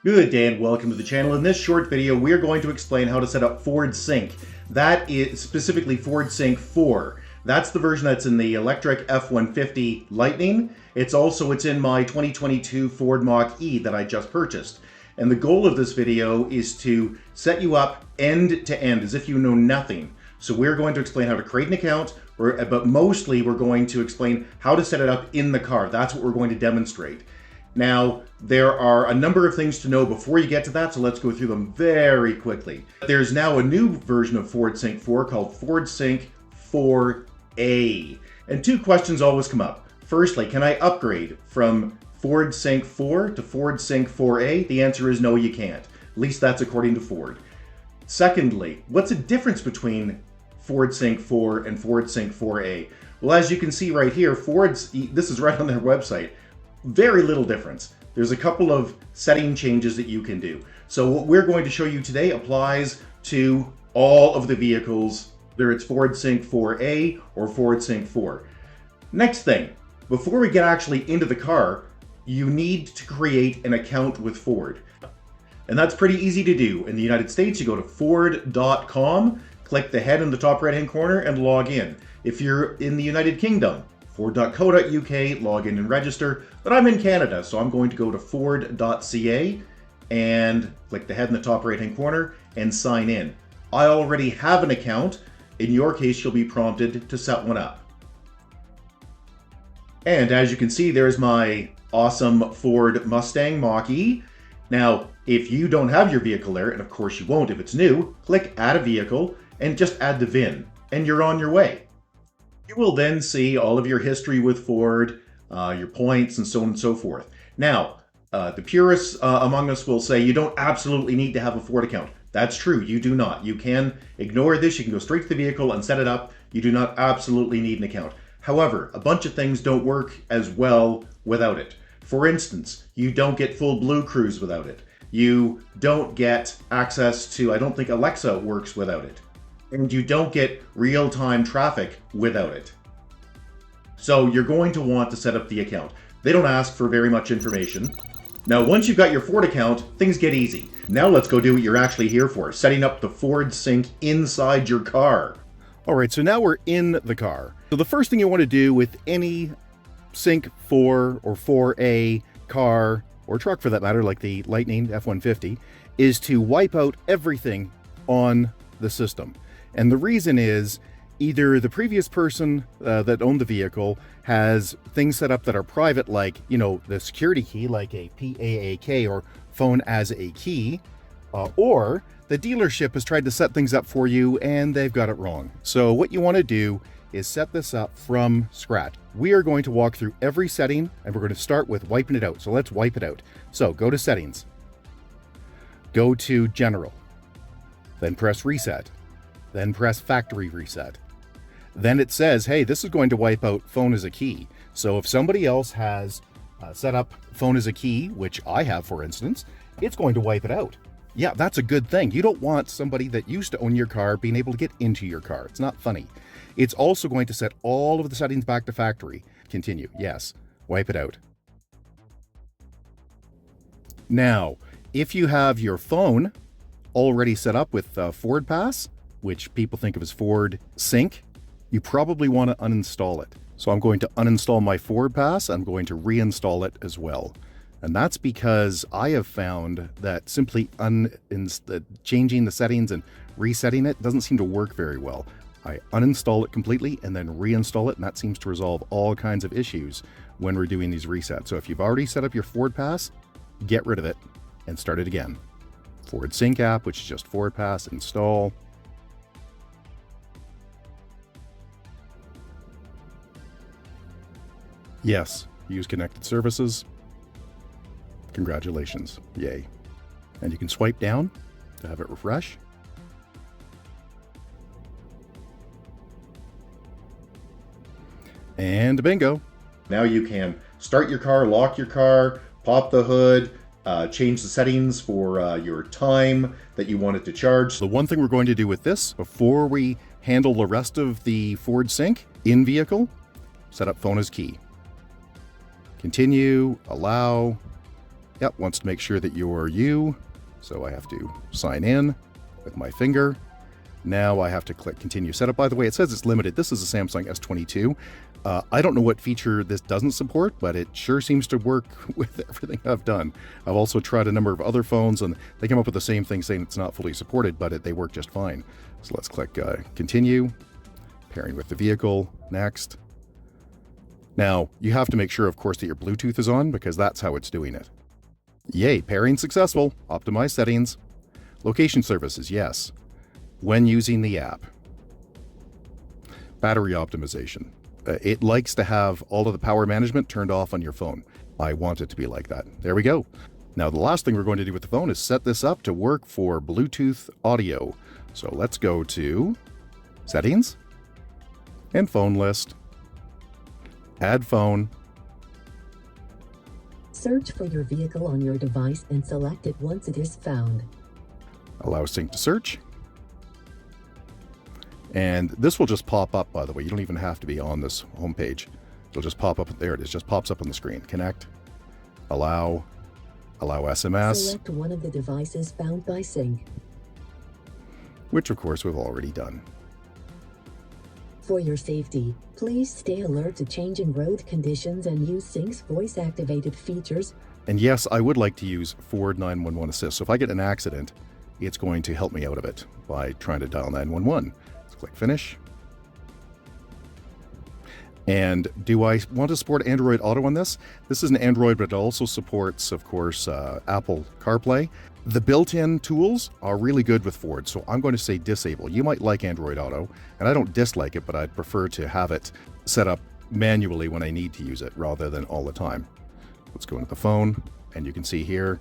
Good day and welcome to the channel. In this short video, we are going to explain how to set up Ford Sync. That is specifically Ford Sync 4. That's the version that's in the electric F-150 Lightning. It's in my 2022 Ford Mach-e that I just purchased. And the goal of this video is to set you up end to end as if you know nothing. So we're going to explain how to create an account, but mostly we're going to explain how to set it up in the car. That's what we're going to demonstrate. Now, there are a number of things to know before you get to that, so let's go through them very quickly. There's now a new version of Ford Sync 4 called Ford Sync 4A. And two questions always come up. Firstly, can I upgrade from Ford Sync 4 to Ford Sync 4A? The answer is no, you can't. At least that's according to Ford. Secondly, what's the difference between Ford Sync 4 and Ford Sync 4A? Well, as you can see right here, this is right on their website. Very little difference. There's a couple of setting changes that you can do. So what we're going to show you today applies to all of the vehicles, whether it's Ford Sync 4A or Ford Sync 4. Next thing, before we get actually into the car, you need to create an account with Ford. And that's pretty easy to do. In the United States, you go to Ford.com, click the head in the top right-hand corner and log in. If you're in the United Kingdom, Ford.co.uk, log in and register. But I'm in Canada, so I'm going to go to Ford.ca and click the head in the top right-hand corner and sign in. I already have an account. In your case, you'll be prompted to set one up. And as you can see, there's my awesome Ford Mustang Mach-e. Now, if you don't have your vehicle there, and of course you won't if it's new, click Add a Vehicle and just add the VIN, and you're on your way. You will then see all of your history with Ford, your points, and so on and so forth. Now, the purists among us will say you don't absolutely need to have a Ford account. That's true, you do not. You can ignore this, you can go straight to the vehicle and set it up. You do not absolutely need an account. However, a bunch of things don't work as well without it. For instance, you don't get full Blue Cruise without it. You don't get access to, I don't think Alexa works without it. And you don't get real-time traffic without it. So you're going to want to set up the account. They don't ask for very much information. Now, once you've got your Ford account, things get easy. Now let's go do what you're actually here for, setting up the Ford Sync inside your car. All right, so now we're in the car. So the first thing you want to do with any Sync 4 or 4A car, or truck for that matter, like the Lightning F-150, is to wipe out everything on the system. And the reason is either the previous person that owned the vehicle has things set up that are private, like, the security key, like a PAAK or phone as a key, or the dealership has tried to set things up for you and they've got it wrong. So what you want to do is set this up from scratch. We are going to walk through every setting and we're going to start with wiping it out. So let's wipe it out. So go to Settings, go to General, then press Reset. Then press Factory Reset. Then it says, hey, this is going to wipe out phone as a key. So if somebody else has set up phone as a key, which I have, for instance, it's going to wipe it out. Yeah, that's a good thing. You don't want somebody that used to own your car being able to get into your car. It's not funny. It's also going to set all of the settings back to factory. Continue. Yes. Wipe it out. Now, if you have your phone already set up with Ford Pass, which people think of as Ford Sync, you probably want to uninstall it. So I'm going to uninstall my Ford Pass. I'm going to reinstall it as well. And that's because I have found that simply changing the settings and resetting it doesn't seem to work very well. I uninstall it completely and then reinstall it, and that seems to resolve all kinds of issues when we're doing these resets. So if you've already set up your Ford Pass, get rid of it and start it again. Ford Sync app, which is just Ford Pass, install. Yes, use connected services. Congratulations, yay. And you can swipe down to have it refresh. And bingo. Now you can start your car, lock your car, pop the hood, change the settings for your time that you want it to charge. The one thing we're going to do with this, before we handle the rest of the Ford Sync in vehicle, set up phone as key. Continue, allow, Yep, wants to make sure that you're you. So I have to sign in with my finger. Now I have to click continue setup. By the way, it says it's limited. This is a Samsung S22. I don't know what feature this doesn't support, but it sure seems to work with everything I've done. I've also tried a number of other phones, and they come up with the same thing saying it's not fully supported, but they work just fine. So let's click continue, pairing with the vehicle, next. Now, you have to make sure, of course, that your Bluetooth is on, because that's how it's doing it. Yay, pairing successful. Optimize settings. Location services, yes. When using the app. Battery optimization. It likes to have all of the power management turned off on your phone. I want it to be like that. There we go. Now, the last thing we're going to do with the phone is set this up to work for Bluetooth audio. So let's go to Settings and Phone List. Add phone. Search for your vehicle on your device and select it once it is found. Allow sync to search. And this will just pop up, by the way. You don't even have to be on this homepage. It'll just pop up. There it is. Just pops up on the screen. Connect. Allow SMS. Select one of the devices found by sync. Which, of course, we've already done. For your safety, please stay alert to changing road conditions and use Sync's voice-activated features. And yes, I would like to use Ford 911 Assist. So if I get an accident, it's going to help me out of it by trying to dial 911. Let's click Finish. And do I want to support Android Auto on this? This is an Android, but it also supports, of course, Apple CarPlay. The built-in tools are really good with Ford, so I'm going to say disable. You might like Android Auto, and I don't dislike it, but I'd prefer to have it set up manually when I need to use it rather than all the time. Let's go into the phone, and you can see here,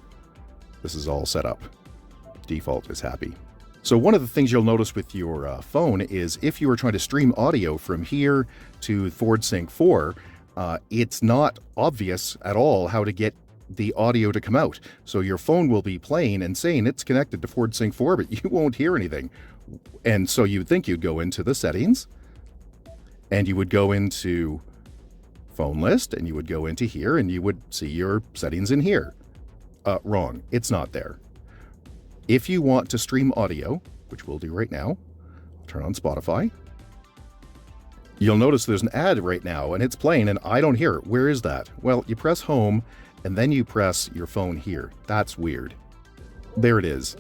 this is all set up. Default is happy. So one of the things you'll notice with your phone is if you are trying to stream audio from here to Ford Sync 4, it's not obvious at all how to get the audio to come out. So your phone will be playing and saying it's connected to Ford Sync 4, but you won't hear anything. And so you'd think you'd go into the settings, and you would go into phone list, and you would go into here, and you would see your settings in here. Wrong, it's not there. If you want to stream audio, which we'll do right now, I'll turn on Spotify. You'll notice there's an ad right now, and it's playing, and I don't hear it. Where is that? Well, you press home, and then you press your phone here. That's weird. There it is.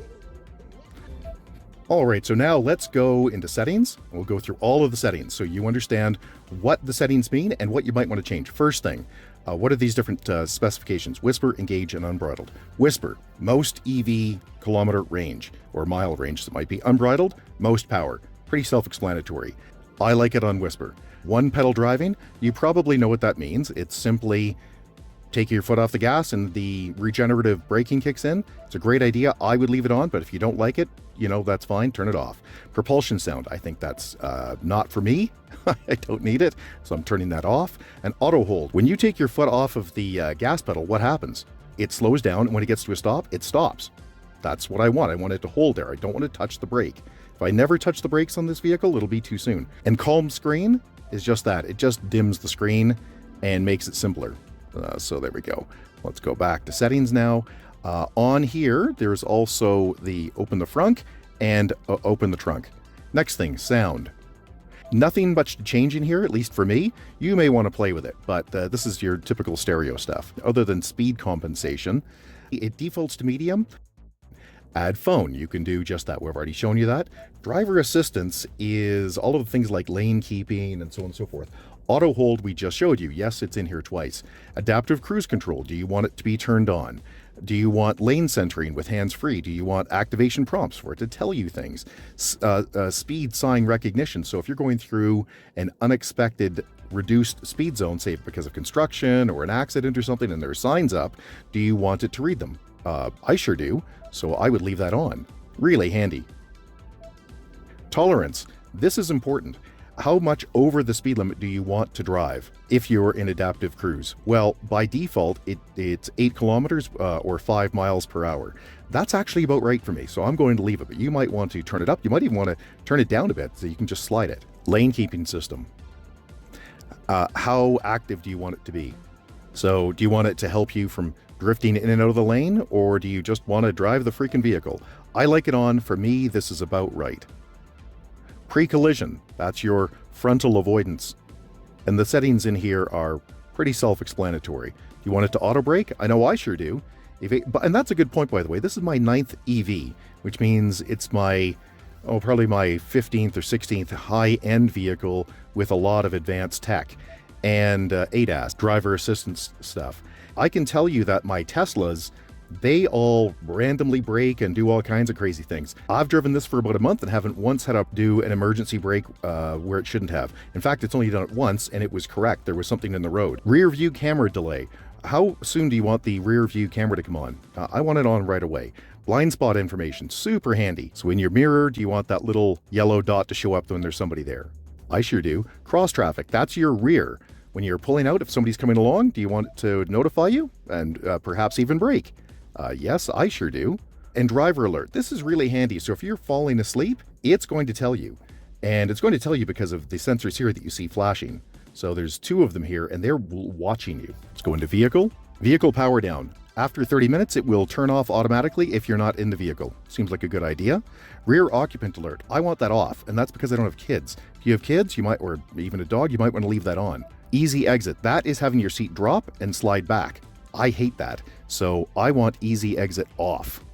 All right, so now let's go into settings. We'll go through all of the settings so you understand what the settings mean and what you might want to change. First thing, what are these different specifications? Whisper, Engage, and Unbridled. Whisper, most EV kilometer range, or mile range that might be. Unbridled, most power. Pretty self-explanatory. I like it on Whisper. One pedal driving, you probably know what that means. It's simply take your foot off the gas and the regenerative braking kicks in. It's a great idea. I would leave it on, but if you don't like it, that's fine. Turn it off. Propulsion sound, I think that's not for me. I don't need it, so I'm turning that off. And auto hold. When you take your foot off of the gas pedal, what happens? It slows down, and when it gets to a stop, it stops. That's what I want. I want it to hold there. I don't want to touch the brake. If I never touch the brakes on this vehicle, it'll be too soon. And calm screen is just that. It just dims the screen and makes it simpler. So there we go. Let's go back to settings now. On here, there's also the open the frunk and open the trunk. Next thing, sound. Nothing much to change in here, at least for me. You may want to play with it, but this is your typical stereo stuff. Other than speed compensation, it defaults to medium. Add phone, you can do just that. We've already shown you that. Driver assistance is all of the things like lane keeping and so on and so forth. Auto hold, we just showed you. Yes, it's in here twice. Adaptive cruise control, do you want it to be turned on? Do you want lane centering with hands-free? Do you want activation prompts for it to tell you things? Speed sign recognition, so if you're going through an unexpected reduced speed zone, say because of construction or an accident or something, and there are signs up, do you want it to read them? I sure do, so I would leave that on. Really handy. Tolerance, this is important. How much over the speed limit do you want to drive if you're in adaptive cruise? Well, by default, it's 8 kilometers or 5 miles per hour. That's actually about right for me, so I'm going to leave it, but you might want to turn it up. You might even want to turn it down a bit so you can just slide it. Lane keeping system. How active do you want it to be? So do you want it to help you from Drifting in and out of the lane, or do you just want to drive the freaking vehicle? I like it on. For me, this is about right. Pre-collision, that's your frontal avoidance. And the settings in here are pretty self-explanatory. You want it to auto brake? I know I sure do. And that's a good point, by the way. This is my 9th EV, which means it's my, probably my 15th or 16th high-end vehicle with a lot of advanced tech and ADAS, driver assistance stuff. I can tell you that my Teslas, they all randomly brake and do all kinds of crazy things. I've driven this for about a month and haven't once had to do an emergency brake where it shouldn't have. In fact, it's only done it once and it was correct. There was something in the road. Rear view camera delay. How soon do you want the rear view camera to come on? I want it on right away. Blind spot information, super handy. So in your mirror, do you want that little yellow dot to show up when there's somebody there? I sure do. Cross traffic, that's your rear. When you're pulling out, if somebody's coming along, do you want it to notify you and perhaps even brake? Yes, I sure do. And driver alert. This is really handy. So if you're falling asleep, it's going to tell you. And it's going to tell you because of the sensors here that you see flashing. So there's 2 of them here and they're watching you. Let's go into vehicle. Vehicle power down. After 30 minutes, it will turn off automatically if you're not in the vehicle. Seems like a good idea. Rear occupant alert. I want that off, and that's because I don't have kids. If you have kids, you might, or even a dog, you might want to leave that on. Easy exit. That is having your seat drop and slide back. I hate that. So I want easy exit off.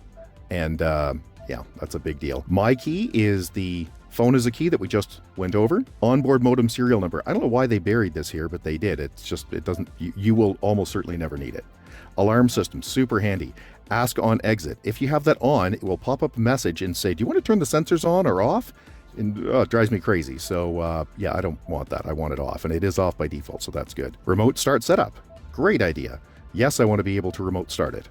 And yeah, that's a big deal. mach-e is the phone as a key that we just went over. Onboard modem serial number. I don't know why they buried this here, but they did. It's just, it doesn't, you will almost certainly never need it. Alarm system, super handy. Ask on exit. If you have that on, it will pop up a message and say, do you want to turn the sensors on or off? And it drives me crazy. So yeah, I don't want that. I want it off, and it is off by default, so that's good. Remote start setup. Great idea. Yes, I want to be able to remote start it.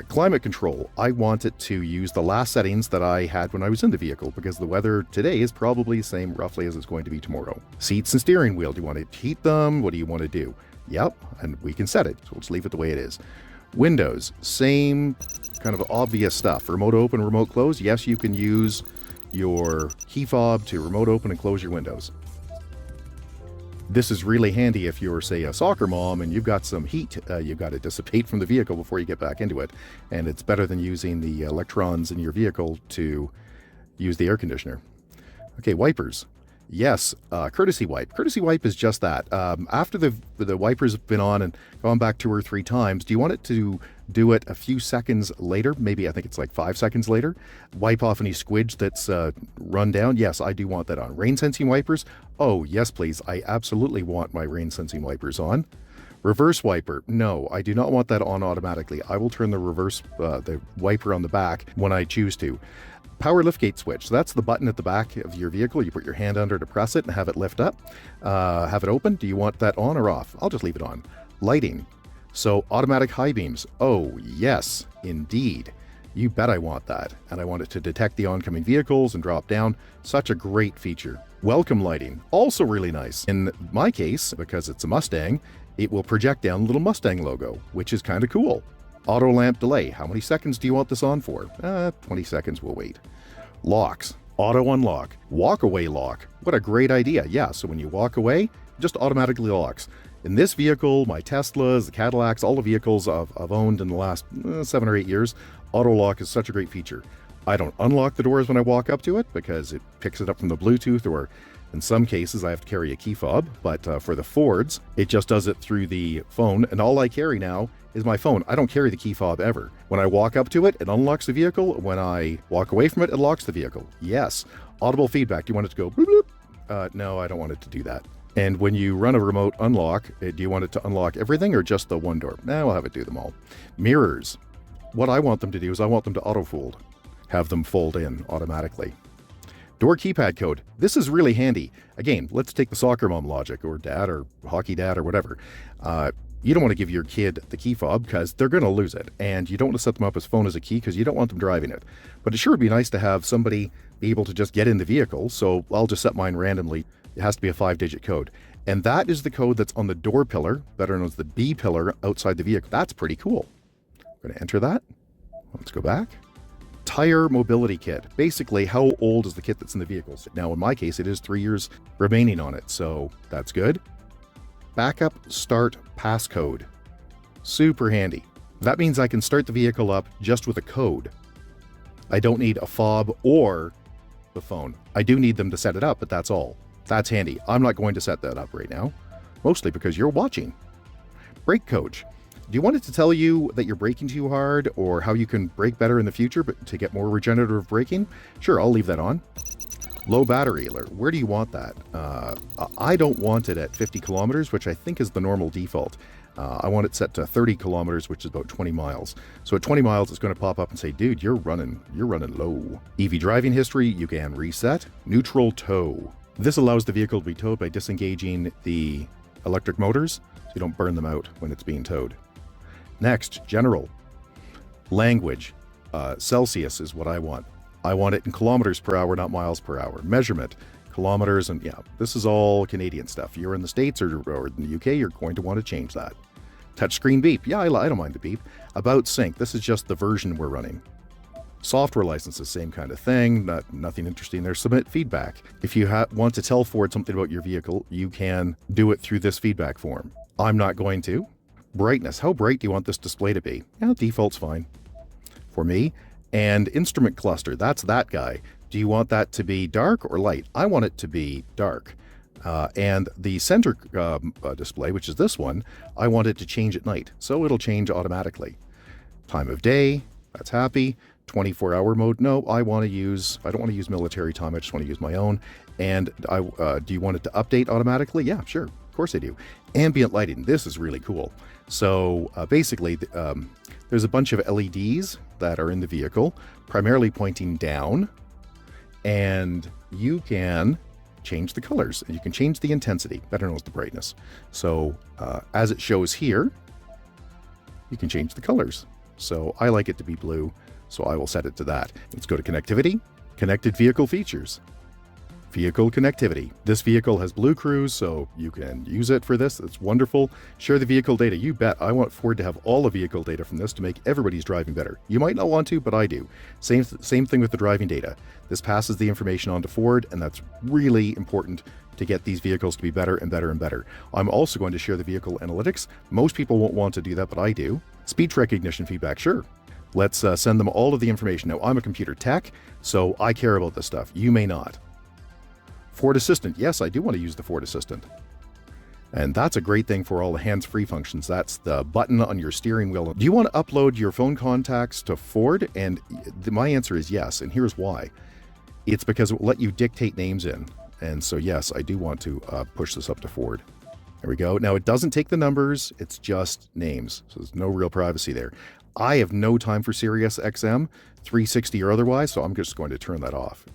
Climate control. I want it to use the last settings that I had when I was in the vehicle because the weather today is probably the same roughly as it's going to be tomorrow. Seats and steering wheel. Do you want to heat them? What do you want to do? Yep, and we can set it. So let's leave it the way it is. Windows, same kind of obvious stuff. Remote open, remote close. Yes, you can use your key fob to remote open and close your windows. This is really handy if you're, say, a soccer mom and you've got some heat you've got to dissipate from the vehicle before you get back into it. And it's better than using the electrons in your vehicle to use the air conditioner. Okay, wipers. Yes, courtesy wipe. Courtesy wipe is just that. After the wipers have been on and gone back 2 or 3 times, do you want it to do it a few seconds later? Maybe I think it's like 5 seconds later. Wipe off any squidge that's run down. Yes, I do want that on. Rain sensing wipers. Oh, yes, please. I absolutely want my rain sensing wipers on. Reverse wiper. No, I do not want that on automatically. I will turn the reverse, the wiper on the back when I choose to. Power liftgate switch. So that's the button at the back of your vehicle. You put your hand under to press it and have it lift up. Have it open. Do you want that on or off? I'll just leave it on. Lighting. So automatic high beams. Oh, yes, indeed. You bet I want that. And I want it to detect the oncoming vehicles and drop down. Such a great feature. Welcome lighting. Also really nice. In my case, because it's a Mustang, it will project down the little Mustang logo, which is kind of cool. Auto lamp delay. How many seconds do you want this on for? 20 seconds, we'll wait. Locks. Auto unlock. Walk away lock. What a great idea. Yeah, so when you walk away, it just automatically locks. In this vehicle, my Teslas, the Cadillacs, all the vehicles I've owned in the last 7 or 8 years, auto lock is such a great feature. I don't unlock the doors when I walk up to it because it picks it up from the Bluetooth, or in some cases I have to carry a key fob, but for the Fords, it just does it through the phone, and all I carry now is my phone. I don't carry the key fob ever. When I walk up to it, it unlocks the vehicle. When I walk away from it, it locks the vehicle. Yes. Audible feedback. Do you want it to go bloop, bloop? No, I don't want it to do that. And when you run a remote unlock, do you want it to unlock everything or just the one door? Nah, we'll have it do them all. Mirrors. What I want them to do is I want them to autofold. Have them fold in automatically. Door keypad code. This is really handy. Again, let's take the soccer mom logic, or dad, or hockey dad, or whatever. You don't want to give your kid the key fob because they're going to lose it. And you don't want to set them up as phone as a key because you don't want them driving it. But it sure would be nice to have somebody be able to just get in the vehicle. So I'll just set mine randomly. It has to be a 5-digit code. And that is the code that's on the door pillar, better known as the B pillar outside the vehicle. That's pretty cool. I'm going to enter that. Let's go back. Tire mobility kit. Basically, how old is the kit that's in the vehicle? Now, in my case, it is 3 years remaining on it. So that's good. Backup start passcode. Super handy. That means I can start the vehicle up just with a code. I don't need a fob or the phone. I do need them to set it up, but that's all. That's handy. I'm not going to set that up right now, mostly because you're watching. Brake coach. Do you want it to tell you that you're braking too hard or how you can brake better in the future but to get more regenerative braking? Sure, I'll leave that on. Low battery alert. Where do you want that? I don't want it at 50 kilometers, which I think is the normal default. I want it set to 30 kilometers, which is about 20 miles. So at 20 miles, it's going to pop up and say, dude, you're running low. EV driving history, you can reset. Neutral tow. This allows the vehicle to be towed by disengaging the electric motors, so you don't burn them out when it's being towed. Next, general. Language. Celsius is what I want. I want it in kilometers per hour, not miles per hour. Measurement. Kilometers, and yeah, this is all Canadian stuff. You're in the States or in the UK, you're going to want to change that. Touchscreen beep. Yeah, I don't mind the beep. About sync. This is just the version we're running. Software licenses, same kind of thing. Nothing interesting there. Submit feedback. If you want to tell Ford something about your vehicle, you can do it through this feedback form. I'm not going to. Brightness. How bright do you want this display to be? Yeah, default's fine for me. And instrument cluster. That's that guy. Do you want that to be dark or light? I want it to be dark. And the center display, which is this one, I want it to change at night. So it'll change automatically. Time of day, that's happy. 24-hour mode, no, I don't want to use military time, I just want to use my own. And do you want it to update automatically? Yeah, sure, of course I do. Ambient lighting, this is really cool. So basically, there's a bunch of LEDs that are in the vehicle, primarily pointing down, and you can change the colors and you can change the intensity, better known as the brightness. So as it shows here, you can change the colors. So I like it to be blue, so I will set it to that. Let's go to connectivity, connected vehicle features. Vehicle connectivity. This vehicle has Blue Cruise, so you can use it for this. It's wonderful. Share the vehicle data. You bet. I want Ford to have all the vehicle data from this to make everybody's driving better. You might not want to, but I do. Same thing with the driving data. This passes the information on to Ford, and that's really important to get these vehicles to be better and better and better. I'm also going to share the vehicle analytics. Most people won't want to do that, but I do. Speech recognition feedback, sure. Let's send them all of the information. Now, I'm a computer tech, so I care about this stuff. You may not. Ford Assistant. Yes, I do want to use the Ford Assistant. And that's a great thing for all the hands-free functions. That's the button on your steering wheel. Do you want to upload your phone contacts to Ford? And my answer is yes, and here's why. It's because it will let you dictate names in. And so yes, I do want to push this up to Ford. There we go. Now it doesn't take the numbers, it's just names. So there's no real privacy there. I have no time for Sirius XM, 360 or otherwise, so I'm just going to turn that off.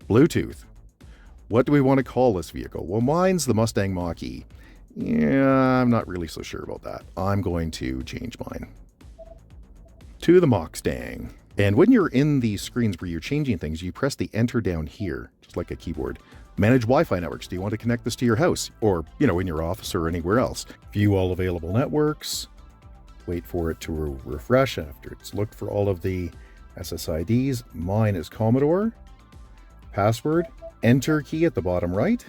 Bluetooth. What do we want to call this vehicle? Well, mine's the Mustang Mach-e. Yeah, I'm not really so sure about that. I'm going to change mine to the Mach-Stang. And when you're in these screens where you're changing things, you press the enter down here, just like a keyboard. Manage Wi-Fi networks. Do you want to connect this to your house or, in your office or anywhere else? View all available networks. Wait for it to refresh after it's looked for all of the SSIDs. Mine is Commodore. Password. Enter key at the bottom right,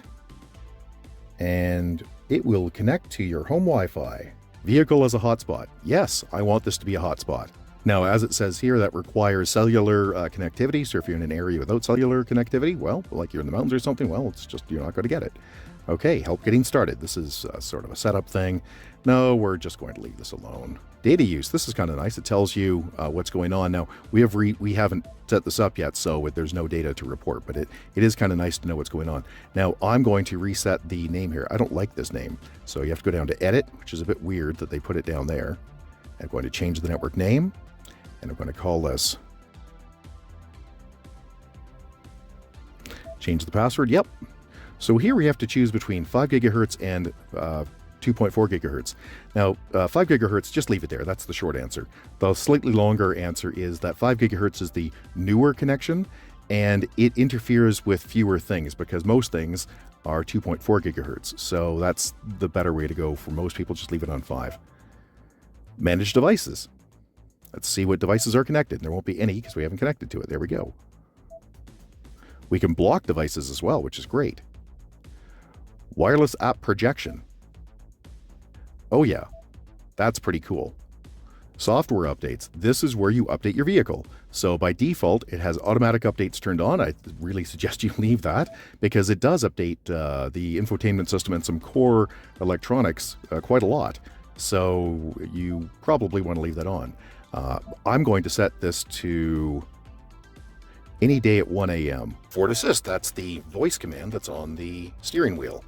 and it will connect to your home Wi-Fi. Vehicle as a hotspot. Yes, I want this to be a hotspot. Now, as it says here, that requires cellular connectivity. So if you're in an area without cellular connectivity, well, like you're in the mountains or something, well, it's just you're not going to get it. Okay, help getting started. This is sort of a setup thing. No, we're just going to leave this alone. Data use. This is kind of nice. It tells you what's going on. Now, we haven't set this up yet, so there's no data to report, but it is kind of nice to know what's going on. Now, I'm going to reset the name here. I don't like this name, so you have to go down to Edit, which is a bit weird that they put it down there. I'm going to change the network name, and I'm going to call this. Change the password. Yep. So here we have to choose between 5 gigahertz and 2.4 gigahertz. Now, 5 gigahertz, just leave it there. That's the short answer. The slightly longer answer is that 5 gigahertz is the newer connection, and it interferes with fewer things because most things are 2.4 gigahertz. So that's the better way to go for most people. Just leave it on 5. Manage devices. Let's see what devices are connected. There won't be any because we haven't connected to it. There we go. We can block devices as well, which is great. Wireless app projection. Oh yeah, that's pretty cool. Software updates. This is where you update your vehicle. So by default, it has automatic updates turned on. I really suggest you leave that because it does update the infotainment system and some core electronics quite a lot. So you probably want to leave that on. I'm going to set this to any day at 1 a.m. Forward Assist, that's the voice command that's on the steering wheel.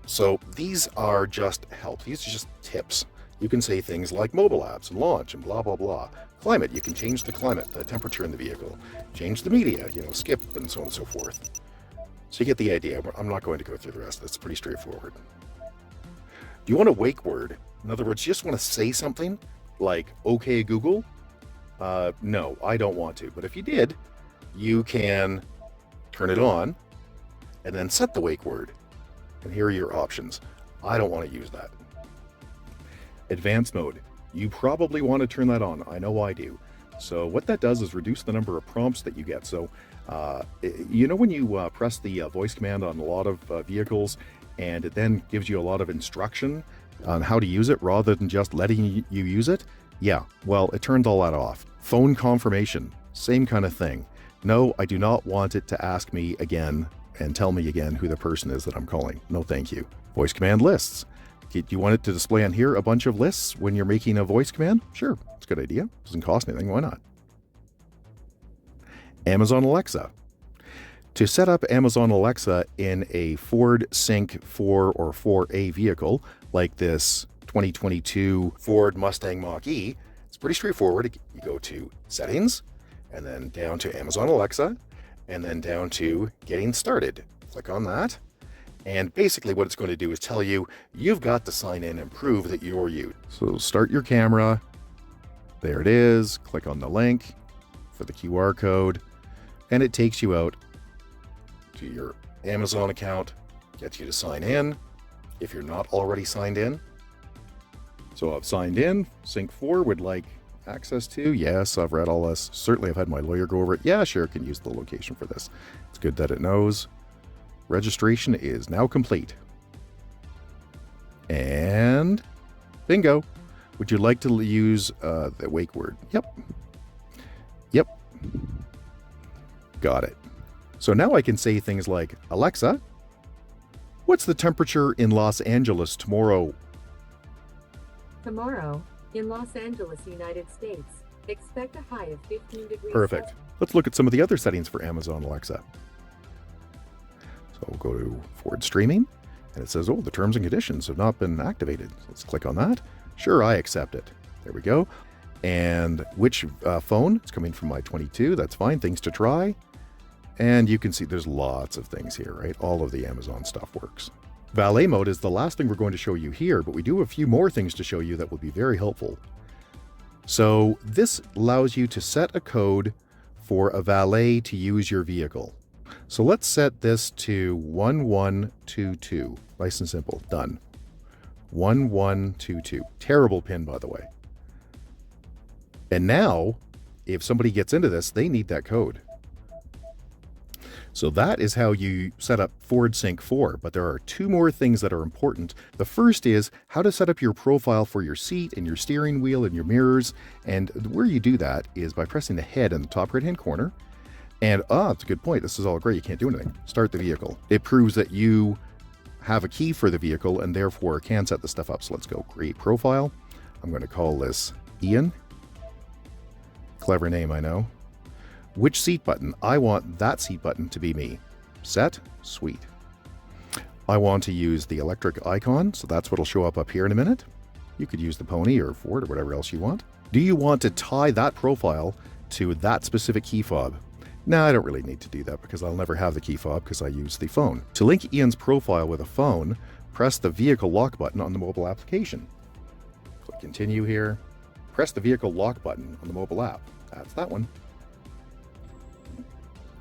So these are just help. These are just tips. You can say things like mobile apps and launch and blah, blah, blah. Climate, you can change the climate, the temperature in the vehicle. Change the media, skip and so on and so forth. So you get the idea. I'm not going to go through the rest of this. It's pretty straightforward. Do you want a wake word? In other words, you just want to say something like, okay, Google? No, I don't want to. But if you did, you can turn it on and then set the wake word. And here are your options. I don't want to use that. Advanced mode. You probably want to turn that on. I know I do. So what that does is reduce the number of prompts that you get. So, when you press the voice command on a lot of vehicles and it then gives you a lot of instruction on how to use it rather than just letting you use it? Yeah, well, it turns all that off. Phone confirmation, same kind of thing. No, I do not want it to ask me again and tell me again who the person is that I'm calling. No, thank you. Voice command lists. Do you want it to display on here a bunch of lists when you're making a voice command? Sure, it's a good idea. Doesn't cost anything. Why not? Amazon Alexa. To set up Amazon Alexa in a Ford Sync 4 or 4A vehicle, like this 2022 Ford Mustang Mach-E, it's pretty straightforward. You go to Settings, and then down to Amazon Alexa, and then down to Getting Started. Click on that. And basically what it's going to do is tell you, you've got to sign in and prove that you're you. So start your camera. There it is. Click on the link for the QR code. And it takes you out to your Amazon account, gets you to sign in if you're not already signed in. So I've signed in. Sync 4 would like access to. Yes, I've read all this. Certainly I've had my lawyer go over it. Yeah, sure, can use the location for this. It's good that it knows. Registration is now complete. And bingo. Would you like to use the wake word? Yep. Yep. Got it. So now I can say things like, Alexa, what's the temperature in Los Angeles tomorrow? Tomorrow, in Los Angeles, United States, expect a high of 15 degrees. Perfect. Let's look at some of the other settings for Amazon Alexa. So we'll go to Ford Streaming, and it says, oh, the terms and conditions have not been activated. So let's click on that. Sure, I accept it. There we go. And which phone? It's coming from my 22. That's fine. Things to try. And you can see there's lots of things here, right? All of the Amazon stuff works. Valet mode is the last thing we're going to show you here, but we do have a few more things to show you that will be very helpful. So this allows you to set a code for a valet to use your vehicle. So let's set this to 1122. Nice and simple. Done. 1122. Terrible pin, by the way. And now, if somebody gets into this, they need that code. So that is how you set up Ford Sync 4, but there are two more things that are important. The first is how to set up your profile for your seat and your steering wheel and your mirrors. And where you do that is by pressing the head in the top right-hand corner. And, that's a good point. This is all great. You can't do anything. Start the vehicle. It proves that you have a key for the vehicle and therefore can set the stuff up. So let's go create profile. I'm going to call this Ian. Clever name, I know. Which seat button? I want that seat button to be me. Set. Sweet. I want to use the electric icon, so that's what'll show up here in a minute. You could use the pony or Ford or whatever else you want. Do you want to tie that profile to that specific key fob? No, I don't really need to do that because I'll never have the key fob because I use the phone. To link Ian's profile with a phone, press the vehicle lock button on the mobile application. Click continue here. Press the vehicle lock button on the mobile app. That's that one.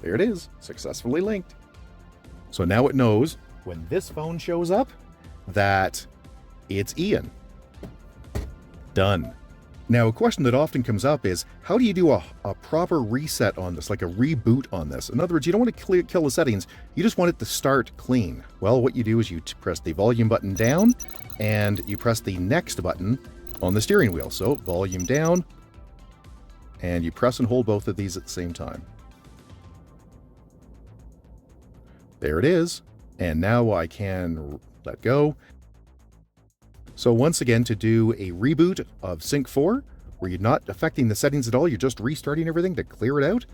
There it is, successfully linked. So now it knows when this phone shows up that it's Ian. Done. Now, a question that often comes up is, how do you do a proper reset on this, like a reboot on this? In other words, you don't want to kill the settings, you just want it to start clean. Well, what you do is you press the volume button down, and you press the next button, on the steering wheel. So volume down, and you press and hold both of these at the same time. There it is. And now I can let go. So once again, to do a reboot of Sync 4, where you're not affecting the settings at all, you're just restarting everything to clear it out,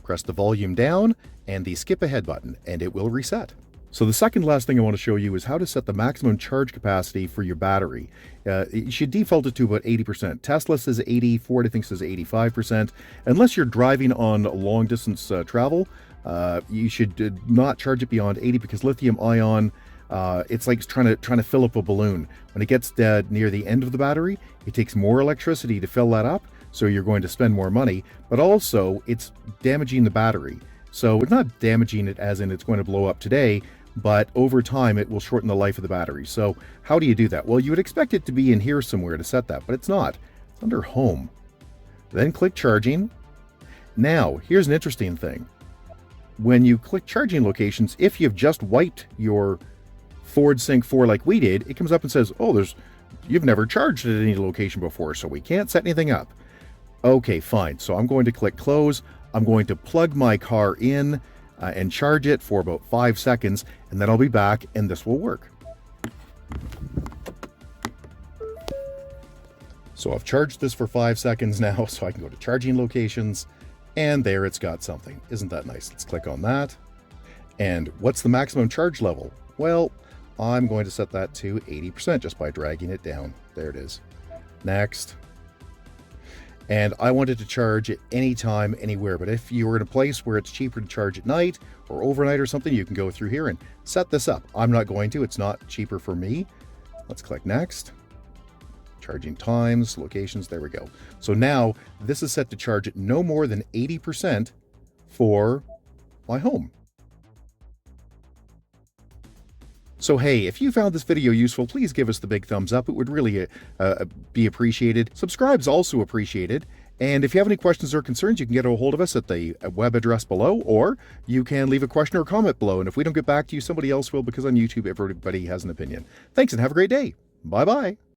press the volume down and the skip ahead button, and it will reset. So the second last thing I want to show you is how to set the maximum charge capacity for your battery. You should default it to about 80%. Tesla says 80, Ford I think says 85%. Unless you're driving on long distance travel, you should not charge it beyond 80 because lithium ion, it's like trying to fill up a balloon. When it gets near the end of the battery, it takes more electricity to fill that up, so you're going to spend more money, but also it's damaging the battery. So it's not damaging it as in it's going to blow up today, but over time it will shorten the life of the battery. So how do you do that? Well, you would expect it to be in here somewhere to set that, but it's not. It's under Home. Then click Charging. Now, here's an interesting thing. When you click Charging Locations, if you've just wiped your Ford Sync 4 like we did, it comes up and says, oh, you've never charged at any location before, so we can't set anything up. Okay, fine. So I'm going to click Close. I'm going to plug my car in and charge it for about 5 seconds, and then I'll be back and this will work. So I've charged this for 5 seconds now, so I can go to Charging Locations, and there it's got something. Isn't that nice? Let's click on that. And what's the maximum charge level? Well, I'm going to set that to 80% just by dragging it down. There it is. Next. And I wanted to charge at any time, anywhere. But if you were in a place where it's cheaper to charge at night or overnight or something, you can go through here and set this up. I'm not going to. It's not cheaper for me. Let's click Next. Charging times, locations, there we go. So now this is set to charge at no more than 80% for my home. So hey, if you found this video useful, please give us the big thumbs up. It would really be appreciated. Subscribe's also appreciated. And if you have any questions or concerns, you can get a hold of us at the web address below, or you can leave a question or comment below. And if we don't get back to you, somebody else will, because on YouTube, everybody has an opinion. Thanks and have a great day. Bye-bye.